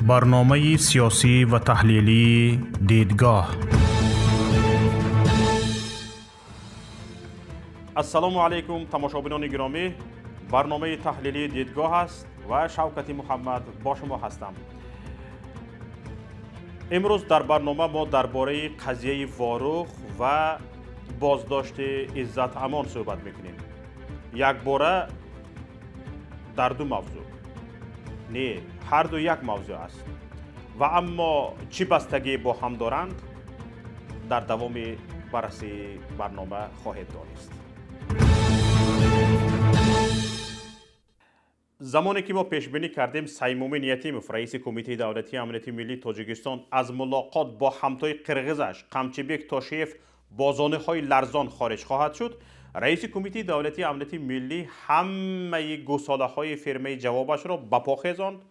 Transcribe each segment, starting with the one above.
برنامه سیاسی و تحلیلی دیدگاه. السلام علیکم تماشابینان گرامی، برنامه تحلیلی دیدگاه است و شوکت محمد با شما هستم. امروز در برنامه ما درباره قضیه واروخ و بازداشت عزت امان صحبت میکنیم. یک باره در دو موضوع، نه هر دو یک موضوع است و اما چی بستگی با هم دارند در دوام بررسی برنامه خواهید دانست. زمانی که ما پیش بینی کردیم صیمومین یتیموف رئیس کمیته دولتی امنیتی ملی تاجیکستان از ملاقات با همتای قرغزش قمچیبک تاشیف با زانه‌های لرزان خارج خواهد شد، رئیس کمیته دولتی امنیتی ملی همه گساله‌های فرمه جوابش را به پا خیزاند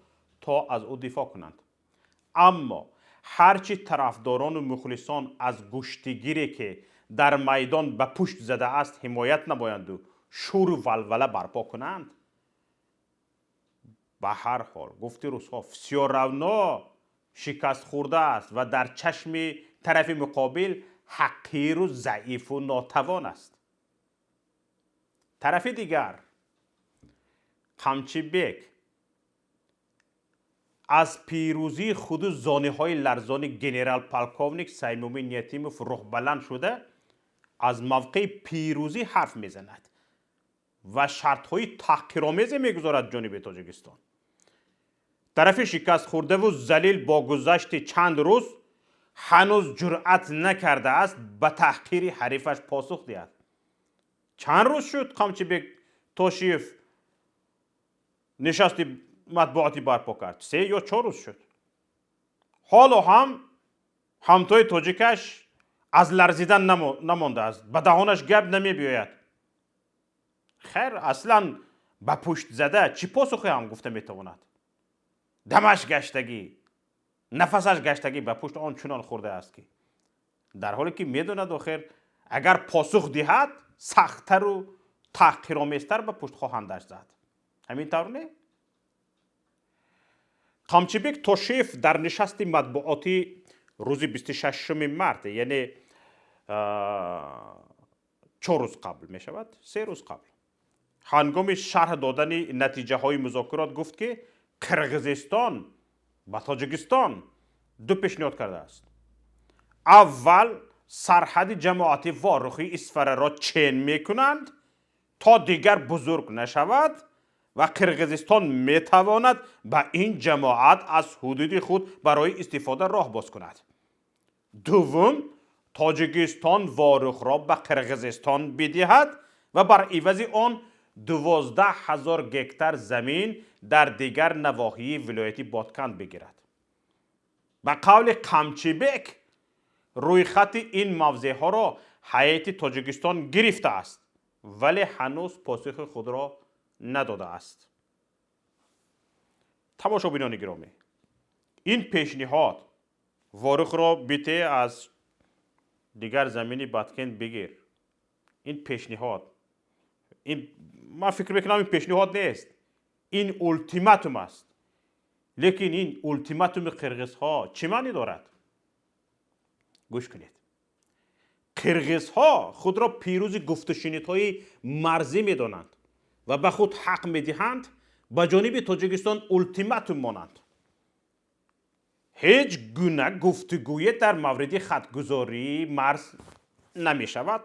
تا از او دفاع کنند. اما هرچی طرفداران و مخلصان از گشتگیری که در میدان به پشت زده است حمایت نمایند و شور و ولوله برپا کنند، به هر حال گفته روزها فسیارونا شکست خورده است و در چشم طرف مقابل حقیر و ضعیف و ناتوان است. طرف دیگر قمچیبک از پیروزی خود زانه های لرزان گنرال پالکوونیک صیمومین یتیموف روح بلند شده از موقع پیروزی حرف میزند و شرط های تحقیرآمیز میگذارد جانب تاجیکستان. طرف شکست خورده و ذلیل با گذشت چند روز هنوز جرأت نکرده است به تحقیر حریفش پاسخ دهد. چند روز شد قمچیبک تاشیف نشست مطبوعاتی برپا کرد؟ 3 یا 4 روز شد. حالا هم همتای تاجیکش از لرزیدن نمانده است، به دهانش گپ نمی بیاید. خیر اصلا به پشت زده چی پاسخی هم گفته میتواند؟ دمش گشتگی، نفسش گشتگی به پشت آن چنان خورده است که در حالی که میدوند آخر اگر پاسخ دهد سختتر و تحقیرآمیزتر به پشت خواهندش زد. همین طور نه؟ قمچیبک تاشیف در نشست مطبوعاتی روز 26 مارس، یعنی 4 روز قبل می شود، 3 روز قبل، هنگام شرح دادن نتیجه های مذاکرات گفت که قرغیزستان و تاجیکستان 2 پیشنهاد کرده است. اول سرحد جماعت واروخی اسفره را چین می کنند تا دیگر بزرگ نشود و قرغیزستان می تواند به این جماعت از حدود خود برای استفاده راه باز کند. دوم تاجیکستان واروخ را به قرغیزستان بدهد و بر عوض آن 12,000 گکتار زمین در دیگر نواحی ولایت بادکند بگیرد. به قول قمچیبک روی خط این موضع ها را هیئت تاجیکستان گرفته است ولی هنوز پاسخ خود را نداده است. تماشابینان گرامی، این پیشنهاد واروخ را بیته از دیگر زمینی بادکند بگیر، این پیشنهاد، من فکر میکنم این پیشنهاد نیست، این اولتیماتوم است. لیکن این اولتیماتوم قرغیزها چه معنی دارد؟ گوش کنید. قرغیزها خود را پیروز گفت و شنیدهای مرزی میدانند و به خود حق میدهند به جانب تاجیکستان اولتیماتوم مانند. هیچ گونه گفتگوی در مورد خطگذاری مرز نمی شود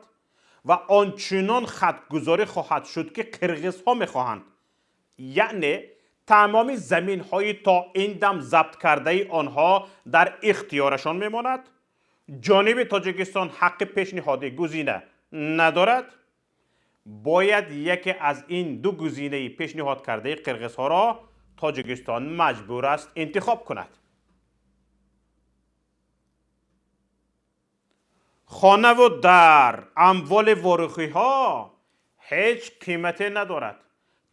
و آنچنان خطگذاری خواهد شد که قرغیزها میخواهند، یعنی تمام زمین های تا این دم ضبط کرده آنها در اختیارشان میماند. جانب تاجیکستان حق پیشنهاد گزینه ندارد. باید یکی از این 2 گزینه پیشنهاد کرده قرغیزها را تاجیکستان مجبور است انتخاب کند. خانه و در اموال واروخی ها هیچ قیمتی ندارد.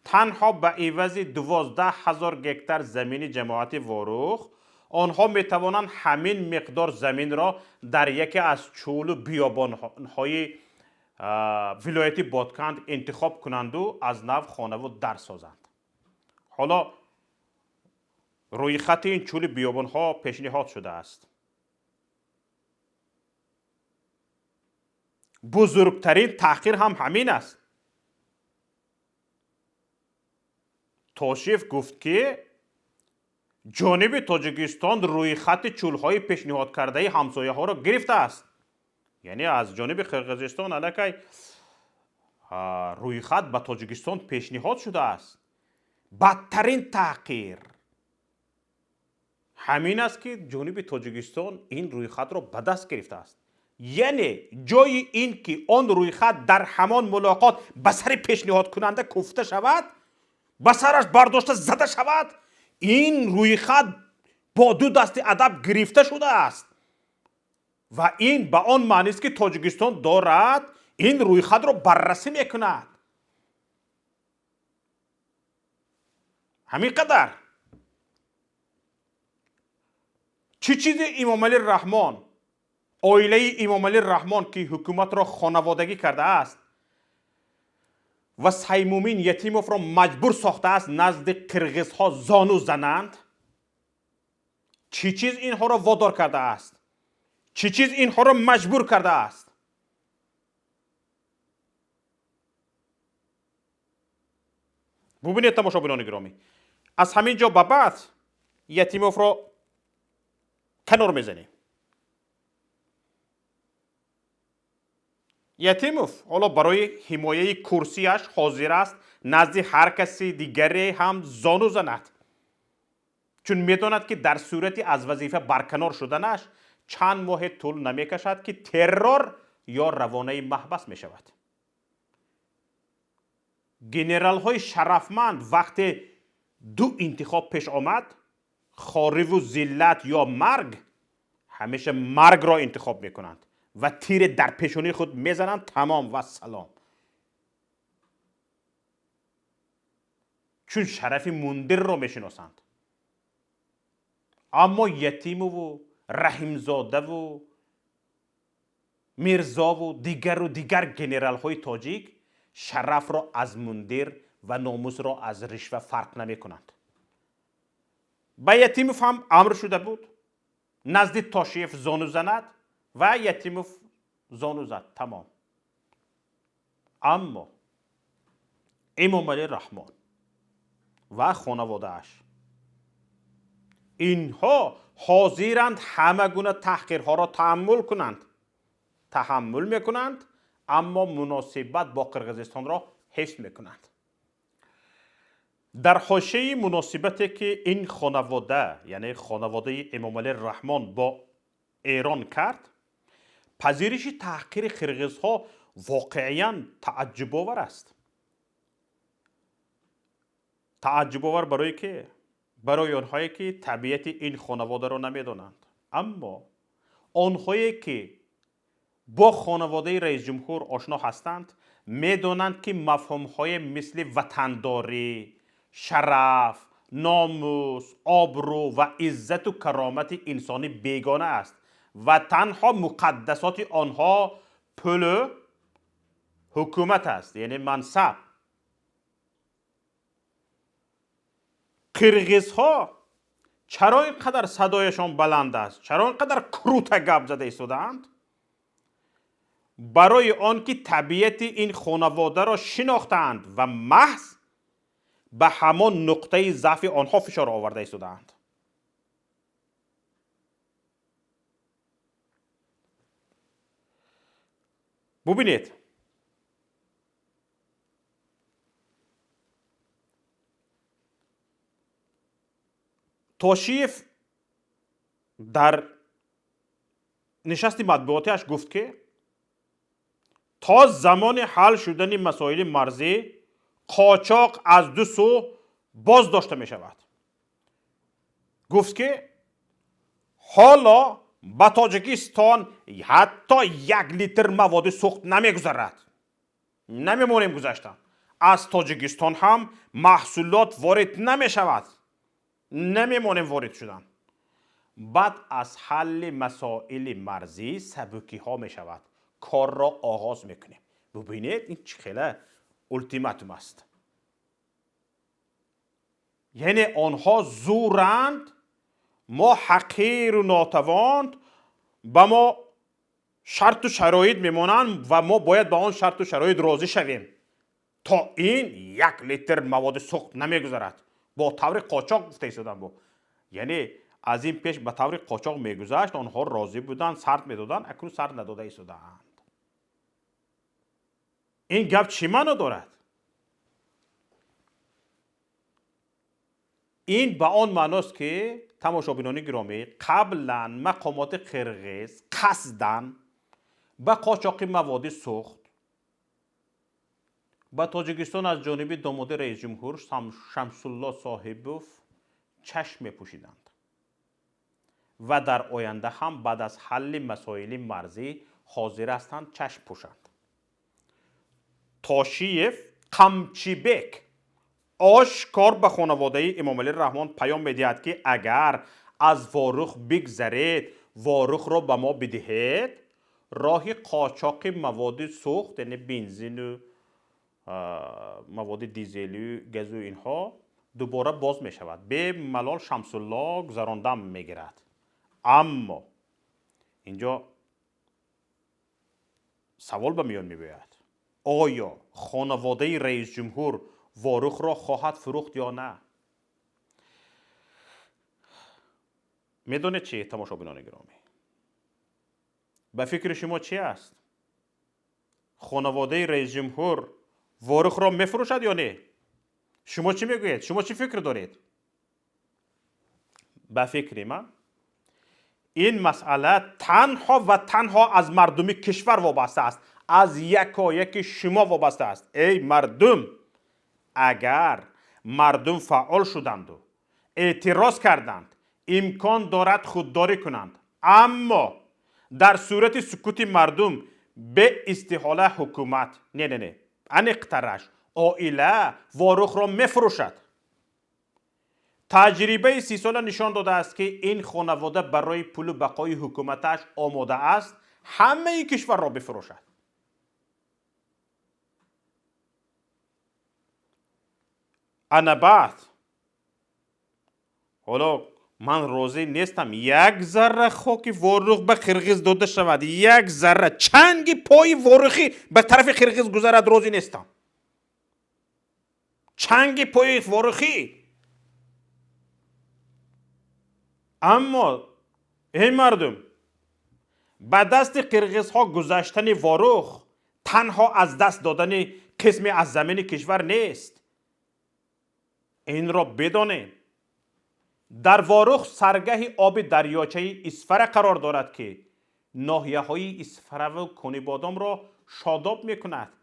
تنها به عوض 12,000 گکتار زمین جماعت واروخ آنها می توانند همین مقدار زمین را در یکی از چول و بیابان های ولایت بادکند انتخاب کنند و از نو خانه و در سازند. حالا روی خط این چول بیابان ها پیشنهاد شده است. بزرگترین تحقیر هم همین است. توشیف گفت که جانب تاجیکستان روی خط چول های پیشنهاد کرده همسایه ها را گرفته است. یعنی از جانب قرقیزستان علاقه روی خط به تاجیکستان پیشنهاد شده است. بدترین تحقیر همین است که جانب تاجیکستان این روی خط را به دست گرفته است. یعنی جای این که آن روی خط در همان ملاقات به سر پیشنهاد کننده کوفته شود، به سرش برداشته زده شود، این روی خط با دو دست ادب گرفته شده است و این به آن معنی است که تاجیکستان دارد این روی خط را بررسی میکند. همین قدر. چی چیز امام علی رحمان، عائله امام علی رحمان که حکومت را خانوادگی کرده است و سیمومین یتیموف را مجبور ساخته است نزد قرغیزها زانو زنند، چی چیز اینها را وادار کرده است؟ چی چیز اینها را مجبور کرده است؟ ببینید تماشاگران گرامی، از همین جا به بعد یتیموف را کنار میزنیم. یتیموف حالا برای حمایه کرسیش حاضر است نزد هر کسی دیگری هم زانو زند، چون میداند که در صورتی از وظیفه برکنار شدنش چند ماه طول نمیکشد که ترور یا روانه محبس می شود. گنرال های شرفمند وقتی دو انتخاب پیش آمد، خاری و ذلت یا مرگ، همیشه مرگ را انتخاب می کنند و تیر در پیشانی خود میزنند. تمام و سلام. چون شرف مندر را میشناسند. اما یتیم و رحیمزاده و میرزا و دیگر گنرال های تاجیک شرف را از مندر و ناموس را از رشوه فرق نمی کنند. به یتیموف هم امر شده بود نزد تاشیف زانو زند و یتیموف زانو زد. تمام. اما امام علی رحمان و خانواده اش اینها حاضرند همه گونه تحقیرها را تحمل میکنند، اما مناسبت با قرقیزستان را حفظ میکنند. در حاشیه مناسبتی که این خانواده یعنی خانواده امام علی رحمان با ایران کرد، پذیرش تحقیر قرقیزها واقعاً تعجب آور است. تعجب آور برای آنهایی که طبیعت این خانواده را نمیدانند. اما آنهایی که با خانواده رئیس جمهور آشنا هستند میدانند که مفهوم‌های مثل وطنداری، شرف، ناموس، آبرو و عزت و کرامت انسانی بیگانه است و تنها مقدسات آنها پول حکومت است، یعنی منصب. قرقیزها چرا اینقدر صدایشان بلند است؟ چرا اینقدر کروت گپ زده ایستادند؟ برای آنکه طبیعت این خانواده را شناختند و محض به همان نقطه ضعف آنها فشار آورده ایستادند. ببینید، توشیف در نشست مطبوعاتیش گفت که تا زمان حل شدن مسائل مرزی قاچاق از دو سو باز داشته می شود. گفت که حالا به تاجیکستان حتی 1 لیتر مواد سوخت نمیگذرد. نمیمونیم گذشتن. از تاجیکستان هم محصولات وارد نمی شود. نمیمونیم وارد شدن. بعد از حل مسائل مرزی سبکی ها می شود. کار را آغاز میکنیم. ببینید این چه خیلی التیماتوم است. یعنی آنها زورند، ما حقیر و ناتواند، به ما شرط و شرایط میمونن و ما باید با آن شرط و شرایط راضی شویم تا این 1 لیتر مواد سوخت نمیگذارد. با طور قاچاق گفته ایستادن با، یعنی از این پیش به طور قاچاق میگذشت، آنها راضی بودن، سرد میدادن، اکنون سرد نداده ایستادند. این گپ چی معنا دارد؟ این به آن معناست که تماشابینان گرامی، قبلا مقامات قرقیز قصداً به قاچاق مواد سوخت به تاجیکستان از جانب داماد رئیس جمهور شمس الله صاحبوف چشم می‌پوشیدند و در آینده هم بعد از حل مسائل مرزی حاضر هستند چشم پوشند. تاشیف قمچیبک آشکار به خانواده امام علی رحمان پیام می‌دهد که اگر از واروخ بگذرید، واروخ را به ما بدهید، راه قاچاق مواد سوخت یعنی بنزین و مواد دیزلی و گاز و اینها دوباره باز می شود. به ملال شمس الله گذراندن میگیرد. اما اینجا سوال به میان میباید، آیا خانواده رئیس جمهور واروخ را خواهد فروخت یا نه؟ میدونید چی تماشابینان گرامی؟ به فکر شما چی است؟ خانواده رئیس جمهور واروخ را میفروشد یا نه؟ شما چی میگویید؟ شما چی فکر دارید؟ به فکر من این مسئله تنها و تنها از مردم کشور وابسته است، از یکایک شما وابسته است. ای مردم، اگر مردم فعال شدند و اعتراض کردند، امکان دارد خودداری کنند، اما در صورت سکوت مردم به استحاله حکومت نه انقترش عائله واروخ را میفروشد. تجربه 30 ساله نشان داده است که این خانواده برای پول و بقای حکومتش آماده است همه کشور را بفروشد. انا بعد حالا من راضی نیستم یک ذره خاک واروخ به قرقیز داده شود، یک ذره چنگ پای واروخی به طرف قرقیز گذرد، راضی نیستم. چنگ پای واروخی. اما این مردم، به دست قرقیز ها گذشتن واروخ تنها از دست دادن قسمی از زمین کشور نیست. این را بدانید، در واروخ سرگه آب دریاچه اسفره قرار دارد که ناحیه های اسفره و کنیبادام را شاداب می کند.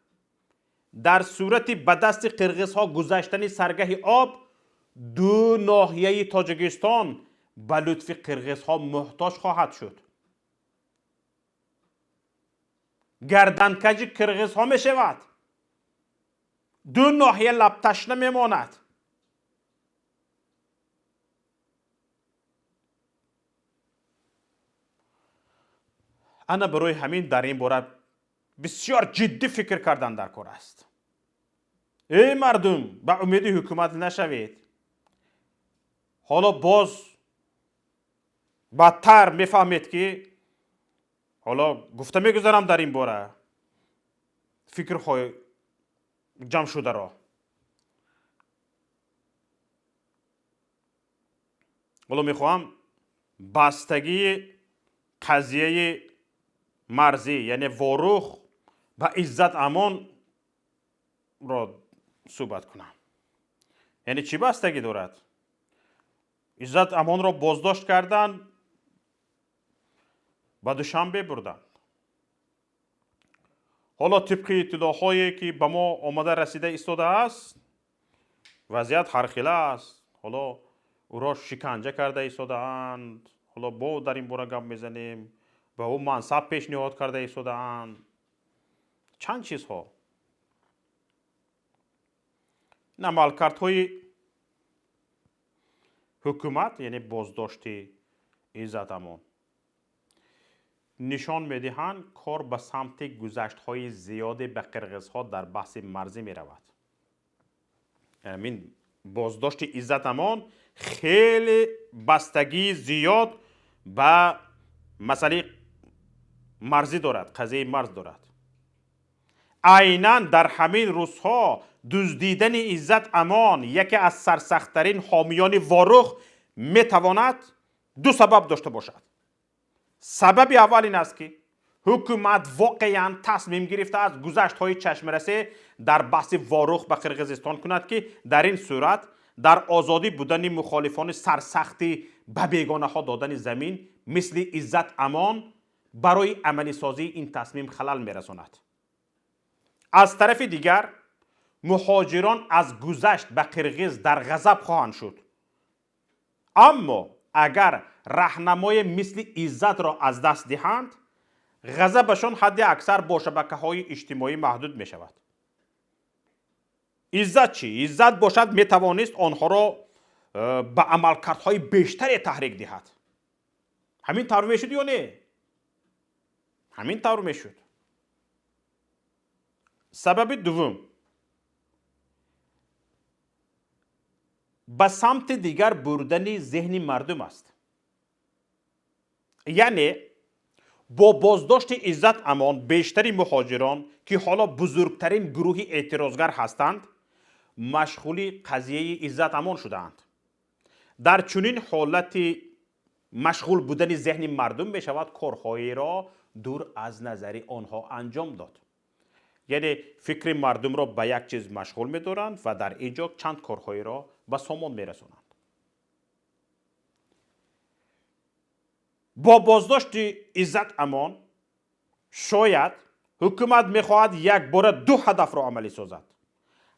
در صورت به دست قرقیز ها گذشتن سرگه آب، دو ناحیه تاجیکستان به لطف قرقیز ها محتاج خواهد شد. گردنکج قرقیز ها می شود. دو ناحیه لب تشنه می ماند. انا برای همین در این باره بسیار جدی فکر کردن در کار است. ای مردم، به امید حکومت نشوید. حالا باز بدتر میفهمید که حالا گفته میگذارم در این باره فکرهای جمع شده را. حالا میخواهم بستگی قضیه مرزی یعنی واروخ و عزت امان را صحبت کنم. یعنی چی بستگی دارد؟ عزت امان را بازداشت کردن، به دوشنبه بردند. حالا طبق اطلاعاتی که به ما آمده رسیده ایستاده است، وضعیت هرخیله است. حالا او را شکنجه کرده ایستاده اند. حالا با در این باره گپ میزنیم. به او منصب پیشنهاد کرده ایستاده اند. چند چیزها. این عملکردهای حکومت یعنی بازداشتی عزت امان نشان میدهند کار به سمت گذشت‌های زیادی به قرقیزها در بحث مرزی می رود. یعنی بازداشت عزت امان خیلی بستگی زیاد به مسئله مرزی دارد، قضیه مرز دارد. عیناً در همین روزها دزدیدن عزت امان یکی از سرسخت‌ترین حامیان واروخ میتواند دو سبب داشته باشد. سبب اول این است که حکومت واقعا تصمیم گرفته است گذشت‌های چشمرسه در بحث واروخ به قرقیزستان کند که در این صورت در آزادی بودن مخالفان سرسختی به بیگانه ها دادن زمین مثل عزت امان برای عملی سازی این تصمیم خلل میرساند. از طرف دیگر مهاجران از گذشت به قرقیز در غضب خواهند شد. اما اگر راهنمای مثل عزت را از دست دهند، غضبشان حد اکثر با شبکه‌های اجتماعی محدود می شود. عزت چی؟ عزت باشد می توانست آنها را به عملکردهای بیشتری تحریک دهد. همین طور می شد یا نه؟ همین طور می شد. سبب دوم، به سمت دیگر بردن ذهن مردم است. یعنی با بازداشت عزت امان بیشتری مهاجران که حالا بزرگترین گروه اعتراضگر هستند مشغول قضیه عزت امان شدند. در چنین حالتی مشغول بودن ذهن مردم می شود کارهایی را دور از نظر آنها انجام داد. یعنی فکر مردم را به یک چیز مشغول می دارند و در اینجا چند کارهایی را به سامان می رسانند. با بازداشت عزت امان شاید حکومت می خواهد یک بار دو هدف را عملی سازد.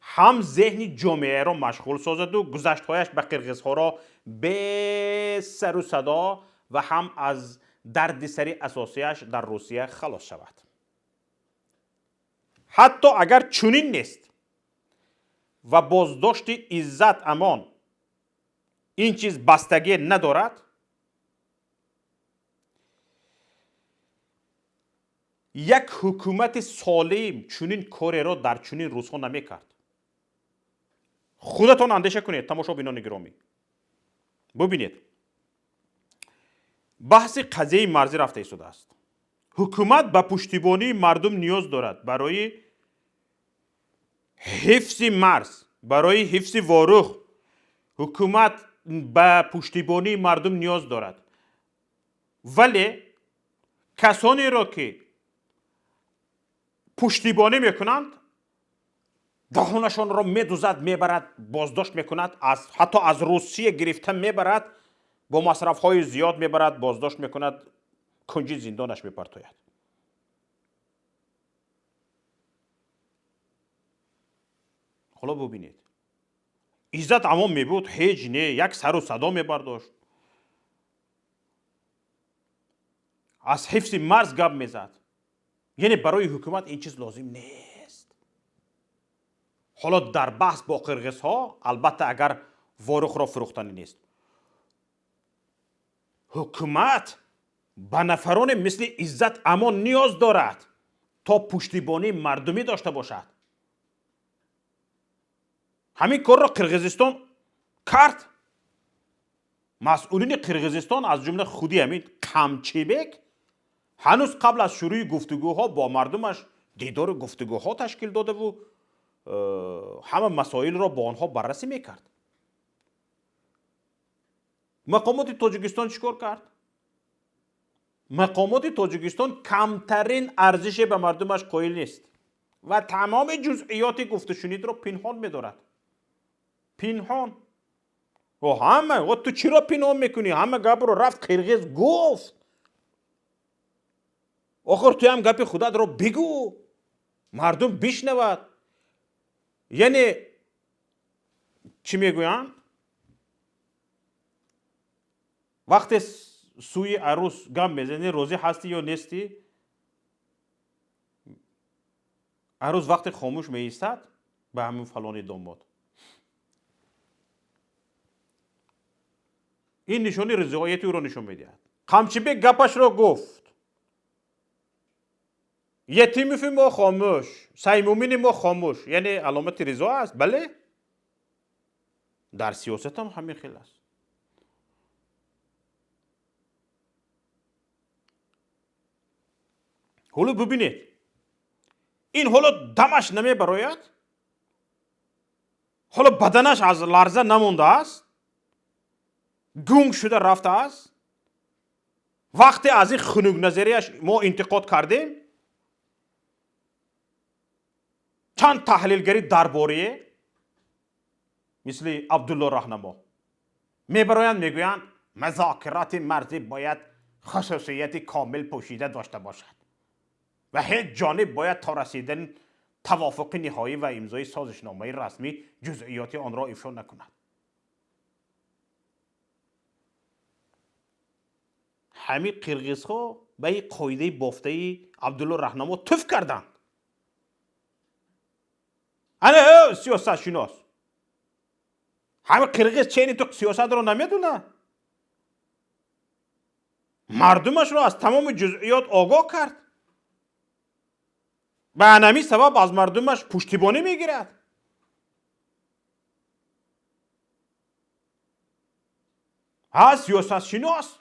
هم ذهن جامعه را مشغول سازد و گذشتهایش به قرقیزها را به سر و صدا و هم از دردسر اساسیش در روسیه خلاص شود. حتی اگر چنین نیست و بازداشت عزت امان این چیز بستگی ندارد، یک حکومت سالم چنین کاری را در چنین روزها نمی کرد. خودتان اندیشه کنید تماشا بینان گرامی. ببینید بحث قضیه مرزی رفته ایستاده است. حکومت به پشتیبانی مردم نیاز دارد برای حفظ مرز، برای حفظ واروخ. حکومت به پشتیبانی مردم نیاز دارد، ولی کسانی را که پشتیبانی میکنند دهانشان را میدوزد، میبرد، بازداشت میکند، حتی از روسیه گرفته میبرد، با مصرف های زیاد میبرد، بازداشت میکند، کنج زندانش میپرتاید. حالا ببینید عزت امان میبود هیچ نه، یک سر و صدا میبرداشت، از حفظ مرز گپ میزد. یعنی برای حکومت این چیز لازم نیست. حالا در بحث با قرقیزها البته اگر واروخ را فروختنی نیست، حکومت به نفران مثل عزت امان نیاز دارد تا پشتیبانی مردمی داشته باشد. همین کار را قرقیزستان کرد. مسئولین قرقیزستان از جمله خودی همین قمچیبک هنوز قبل از شروع گفتگوها با مردمش دیدار گفتگوها تشکیل داده و همه مسائل را با آنها بررسی میکرد. مقامات تاجیکستان چیکار کرد؟ مقامات تاجیکستان کمترین ارزش به مردمش قائل نیست و تمام جزئیات گفت و شنید را پنهان می‌دارد. پنهان. و همه و تو چرا پنهان میکنی؟ همه گپ رو رفت قرقیز گفت. آخر تو هم گپ خودت را بگو، مردم بشنود. یعنی چی میگویند؟ وقتی سوی عروس گم میزنی روزی هستی یا نیستی؟ عروس وقتی خاموش میایستد به همون فلان داماد. این نشانی رضایتی او را نشون میدهد. قمچیبک گپش را گفت. یتیم ما خاموش، سیمومین ما خاموش، یعنی علامت رضا است. بله در سیاست هم همین خیلی است. حالا ببینید این حالا دمش نمی براید، حالا بدنش از لرزه نمونده است، گونگ شده رفته است. وقتی از این خنک نظریش ما انتقاد کردیم، چند تحلیلگری درباره مثل عبدالله راهنما میبرایند میگویند مذاکرات مرزی باید خصوصیت کامل پوشیده داشته باشد و هیچ جانب باید تا رسیدن توافق نهایی و امضای سازشنامه رسمی جزئیات آن را افشا نکند. همین قرقیزها به این قاعده بافته عبدالله راهنما توف کردند. انا سیاست شناس، همه قرقیز چینی تو سیاست رو نمیدونه، مردمش رو از تمام جزئیات آگاه کرد، به همین سبب از مردمش پشتیبانی میگیرد. ها سیاست شناس،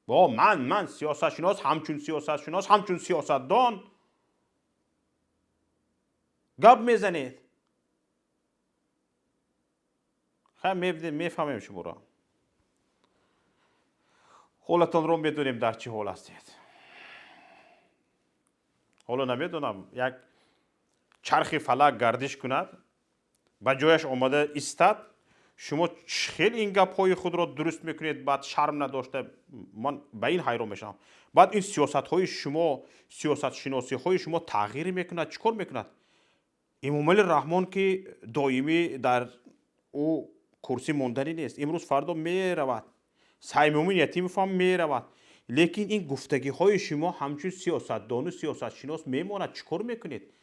با من سیاست شناس، همچون سیاست شناس، همچون سیاست دان گپ میزنید. خیلی میفهمیم شما را. حالتان رو میدونیم در چه حال هستید. حالا نمیدونم یک چرخ فلک گردش کند با جایش آمده ایستد، شما خیلی این گپ های خود را درست میکنید، بعد شرم نداشته. من به این حیران میشم. بعد این سیاست های شما، سیاست شناسی های شما تغییر میکند، چیکار میکند؟ امام رحمان که دائمی در او کرسی ماندنی نیست، امروز فردا میرود، سیمومین یتیم فهم میرود، لیکن این گفتگی های شما همچون سیاستدان و سیاست شناس میماند. چیکار میکنید؟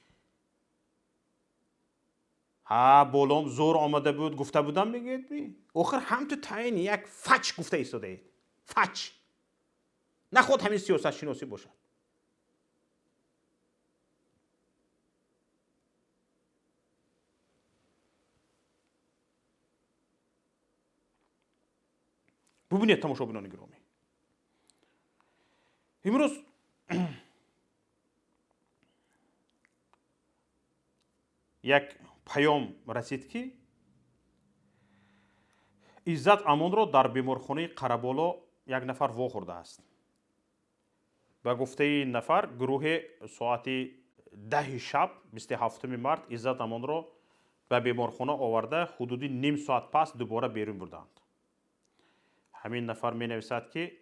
ها بولام زور آمده بود گفته بودم میگید بی آخر هم تو تعیین یک فچ گفته ایستاده اید. فچ نه خود همین سیاست شناسی باشد. ببینید تماشاگران گرامی، امروز یک پیام رسید که عزت امان را در بیمارخانه قره‌بالا یک نفر واخورده است. به گفته این نفر گروه ساعت 10 شب 27 مارس عزت امان را به بیمارخانه آورده، حدودی نیم ساعت پس دوباره بیرون بردند. همین نفر می نویسد که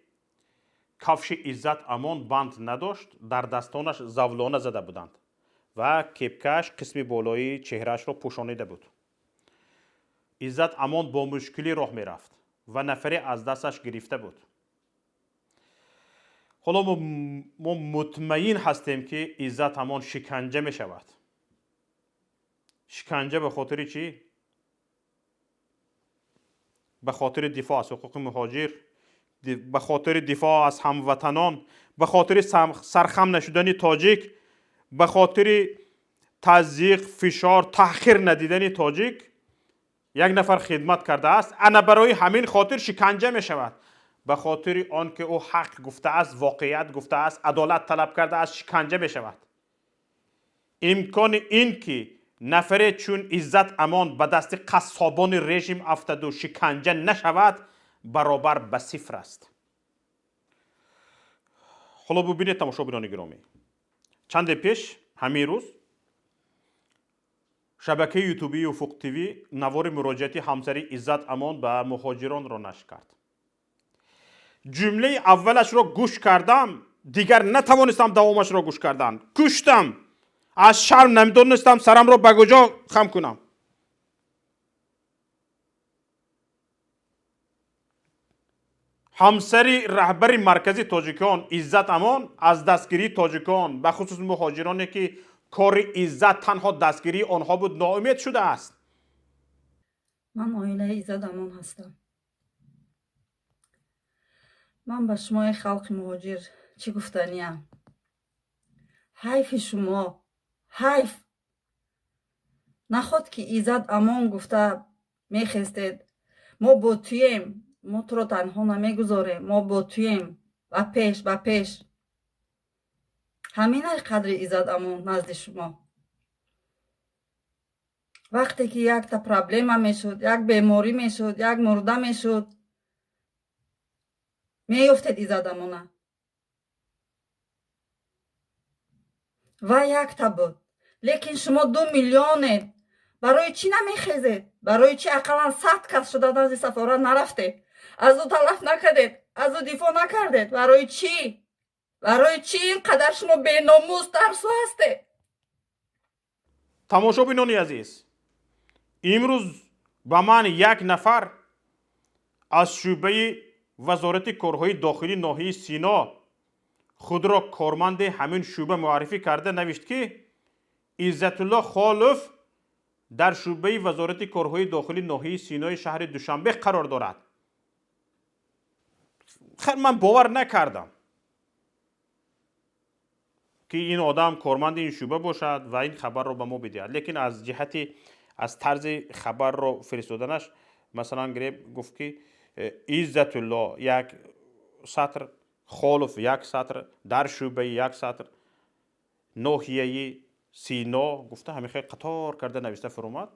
کفش عزت امان بند نداشت، در دستانش زولانه زده بودند و کپکش قسم بالایی چهرهش را پوشانیده بود. عزت امان با مشکلی راه می رفت و نفری از دستش گرفته بود. حالا ما مطمئن هستیم که عزت امان شکنجه می شود. شکنجه به خاطر چی؟ به خاطر دفاع از حقوق مهاجر، به خاطر دفاع از هموطنان، به خاطر سرخم نشدن تاجیک، به خاطر تضییق، فشار، تأخیر ندیدن تاجیک. یک نفر خدمت کرده است، انا برای همین خاطر شکنجه می شود. به خاطر آن که او حق گفته است، واقعیت گفته است، عدالت طلب کرده است، شکنجه می شود. امکان این که نفر چون عزت امان به دست قصابان رژیم افتد و شکنجه نشود برابر به صفر است. حالا ببینید تماشاگران گرامی، چند پیش همین روز شبکه یوتیوبی افق تیوی نوار مراجعه همسری عزت امان به مهاجران را نشر کرد. جمله اولش را گوش کردم، دیگر نتوانستم دوامش را گوش کردن. کشتم، از شرم نمیدونستم سرم را به کجا خم کنم. همسری رهبر مرکزی تاجیکان عزت امان از دستگیری تاجیکان به خصوص مهاجرانی که کار عزت تنها دستگیری آنها بود ناامید شده است. من آینه عزت امان هستم. من به شما خلق مهاجر چی گفتنیم؟ حیف شما، حیف. نخود که عزت امان گفته میخستید ما با تویم، ما تو رو تنها نمیگذاریم، ما با تویم و پیش همین قدر ایزد امون نزد شما. وقتی که یک تا پرابلم میشد، یک بیماری میشد، یک مرده میشد، میافتید ایزد امونه و یک تا بود. لیکن شما 2 میلیونید، برای چی نمیخیزید؟ برای چی اقلا 100 کس شده از سفارت نرفتید؟ از او طرف نکردید، از او دفاع نکردید؟ برای چی؟ برای چی اینقدر شما بیناموس ترسو هستید؟ تماشا بینانی عزیز، امروز با من یک نفر از شعبه وزارت کارهای داخلی ناحیه سینا خود را کارمند همین شعبه معرفی کرده، نوشت که عزت الله خالف در شعبه وزارت کارهای داخلی ناحیه سینای شهر دوشنبه قرار دارد. خیر، من باور نکردم که این آدم کارمند این شعبه باشد و این خبر را به ما بدهد، لیکن از جهت از طرز خبر را فرستادنش مثلا گفت که عزت الله یک سطر، خالف یک سطر، در شعبه یک سطر، ناحیه سینا گفته، همین خیلی قطار کرده نوشته فرامد.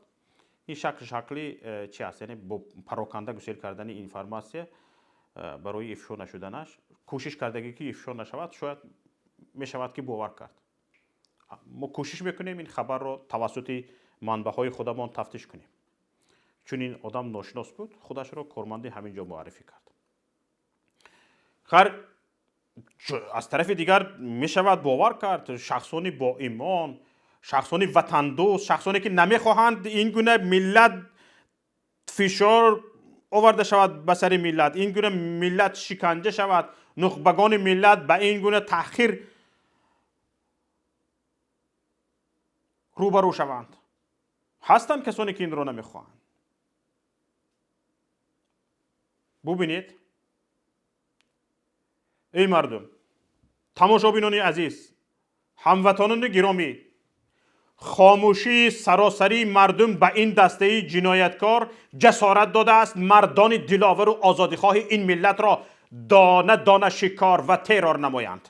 این شکلی چی است؟ یعنی با پراکنده گسیل کردن این اینفورماسیون برای افشا نشدنش کوشش کردگی که افشا نشود، شاید می شود که باور کرد. ما کوشش میکنیم این خبر را توسط منبع های خودمان تفتیش کنیم، چون این آدم ناشناس بود، خودش را کارمند همینجا معرفی کرد. خیر، از طرف دیگر می شود باور کرد شخصانی با ایمان، شخصانی وطن دوست، شخصانی که نمیخواهند این گونه ملت فشار آورده شود به سر ملت، این گونه ملت شکنجه شود، نخبگان ملت به این گونه تأخیر روبرو شوند. هستند کسانی که این رو نمیخواهند. ببینید ای مردم، تماشابینان عزیز، هموطنان گرامی، خاموشی سراسری مردم به این دسته جنایتکار جسارت داده است مردان دلاور و آزادیخواه این ملت را دانه دانه شکار و ترور نمایند.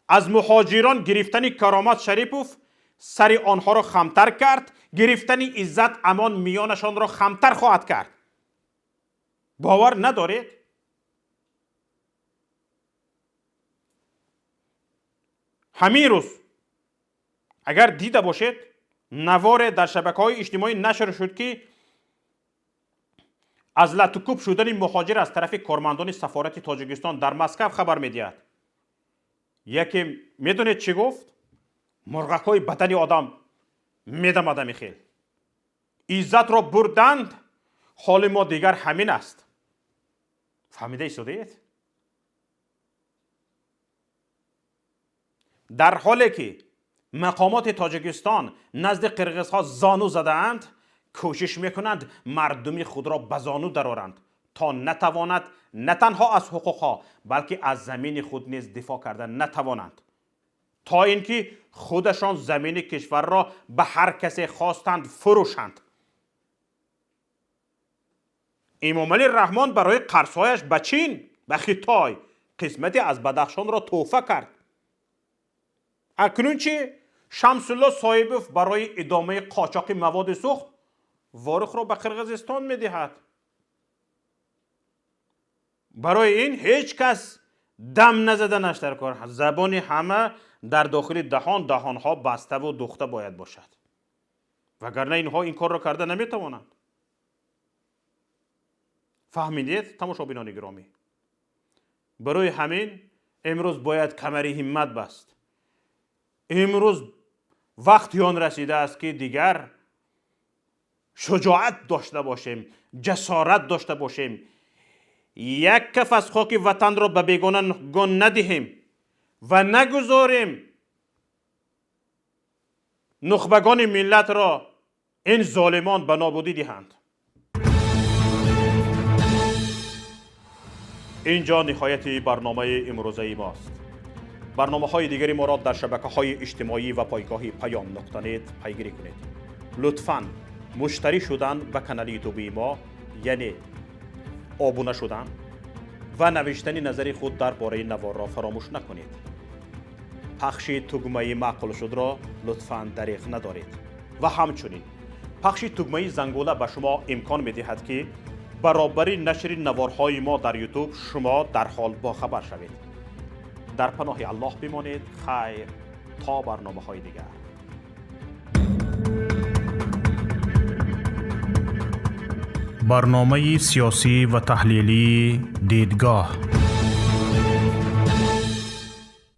از مهاجران گرفتن کرامت شریفوف سر آنها را خمتر کرد، گرفتن عزت امان میانشان را خمتر خواهد کرد. باور ندارید؟ همین روز اگر دیده باشید نوار در شبکه‌های اجتماعی نشر شد که از لطوکوب شدن مهاجر از طرف کارمندان سفارت تاجیکستان در مسکو خبر میدهد. یکی میدونید چی گفت؟ مرغک‌های بدن آدم میدمد میخیل. عزت را بردند، حال ما دیگر همین است. فهمیده ایستادید؟ در حالی که مقامات تاجیکستان نزد قرقیزها زانو زدند، کوشش میکنند مردم خود را به زانو درآورند تا نتواند نه تنها از حقوقها بلکه از زمین خود نیز دفاع کردن نتوانند، تا اینکه خودشان زمین کشور را به هر کسی خواستند فروشند. امام علی رحمان برای قرضهایش به چین، به خیتای قسمتی از بدخشان را تحفه کرد. اکنون چی؟ شمس الله صایبوف برای ادامه قاچاق مواد سوخت وارخ را به قرقیزستان میدهد. برای این هیچ کس دم نزدنش در کار. زبان همه در داخل دهانها بسته و دوخته باید باشد، وگرنه اینها این کار را کرده نمیتوانند. فهمیدید تماشابینان گرامی؟ برای همین امروز باید کمر همت بست. امروز وقتی آن رسیده است که دیگر شجاعت داشته باشیم، جسارت داشته باشیم، یک کف از خاک وطن را به بیگانگان ندهیم و نگذاریم نخبگان ملت را این ظالمان به نابودی دهند. اینجا نهایت برنامه امروزه ماست. برنامه های دیگری ما را در شبکه های اجتماعی و پایگاه پیام.net پیگیری کنید. لطفاً مشتری شدن به کانال یوتیوبی ما، یعنی آبونه شدن و نوشتن نظر خود درباره نوار را فراموش نکنید. پخش تگمه معقول شد را لطفاً دریغ ندارید. و همچنین پخش تگمه زنگوله به شما امکان می‌دهد که برابر نشر نوارهای ما در یوتیوب شما در حال باخبر شوید. در پناه الله بمانید. خیر تا برنامه‌های دیگر. برنامه سیاسی و تحلیلی دیدگاه.